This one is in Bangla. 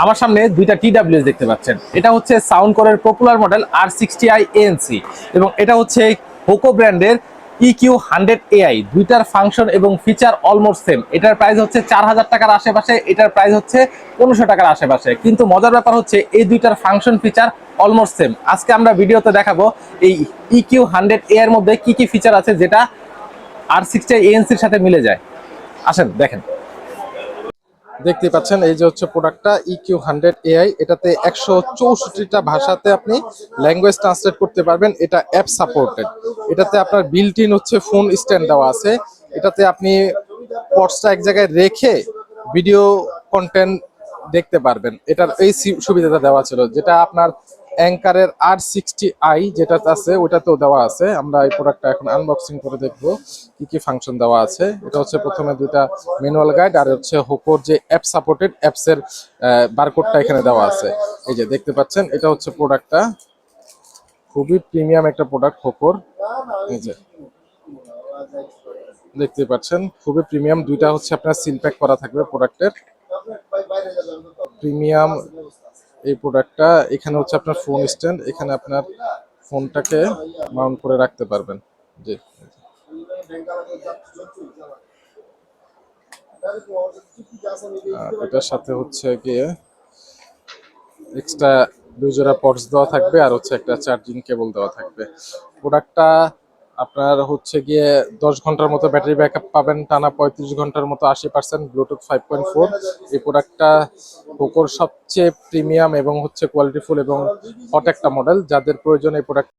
আমার সামনে দুইটা TWS দেখতে পাচ্ছেন। এটা হচ্ছে সাউন্ড কোরের পপুলার মডেল R60i ANC এবং এটা হচ্ছে হোকো ব্র্যান্ডের EQ100AI। দুইটার ফাংশন এবং ফিচার অলমোস্ট সেম। এটার প্রাইস হচ্ছে 4000 টাকার আশেপাশে, এটার প্রাইস হচ্ছে 1500 টাকার আশেপাশে। কিন্তু মজার ব্যাপার হচ্ছে এই দুইটার ফাংশন ফিচার অলমোস্ট সেম। আজকে আমরা ভিডিওতে দেখাবো এই EQ100A এর মধ্যে কি কি ফিচার আছে যেটা R60i ANC এর সাথে মিলে যায়। আসেন দেখেন। দেখতে পাচ্ছেন এই যে হচ্ছে প্রোডাক্টটা EQ100AI। এটাতে 164টা ভাষাতে আপনি ল্যাঙ্গুয়েজ ট্রান্সলেট করতে পারবেন। এটা অ্যাপ সাপোর্টেড। এটাতে আপনার বিল্ট ইন হচ্ছে ফোন স্ট্যান্ড দেওয়া আছে। এটাতে আপনি পডসটা এক জায়গায় রেখে ভিডিও কন্টেন্ট দেখতে পারবেন। এটার এই সুবিধাটা দেওয়া ছিল, যেটা আপনার অ্যাঙ্কারের R60i যেটা আছে ওটাতেও দেওয়া আছে। আমরা এই প্রোডাক্টটা এখন আনবক্সিং করে দেখবো কি কি ফাংশন দেওয়া আছে। এটা হচ্ছে প্রথমে দুইটা ম্যানুয়াল গাইড আর হচ্ছে হোকোর যে অ্যাপ সাপোর্টেড অ্যাপস এর বারকোডটা এখানে দেওয়া আছে। এই যে দেখতে পাচ্ছেন এটা হচ্ছে প্রোডাক্টটা, খুবই প্রিমিয়াম একটা প্রোডাক্ট হোকোর। এই যে দেখতে পাচ্ছেন খুবই প্রিমিয়াম। দুইটা হচ্ছে আপনার সিল প্যাক করা থাকবে প্রোডাক্টের। প্রিমিয়াম এই প্রোডাক্টটা। এখানে হচ্ছে আপনার ফোন স্ট্যান্ড, এখানে আপনার ফোনটাকে মাউন্ট করে রাখতে পারবেন। জি, এটার সাথে হচ্ছে গিয়ে এক্সট্রা 2 জোড়া পডস দেওয়া থাকবে আর হচ্ছে একটা চার্জিং কেবল দেওয়া থাকবে। প্রোডাক্টটা আপনার হচ্ছে গিয়ে 10 ঘন্টার মতো ব্যাটারি ব্যাকআপ পাবেন, টানা 35 ঘন্টার মতো, 80% ব্লুটুথ 5.4। এই প্রোডাক্টটা পোকোর সবচেয়ে প্রিমিয়াম এবং হচ্ছে কোয়ালিটিফুল এবং হট একটা মডেল। যাদের প্রয়োজন এই প্রোডাক্ট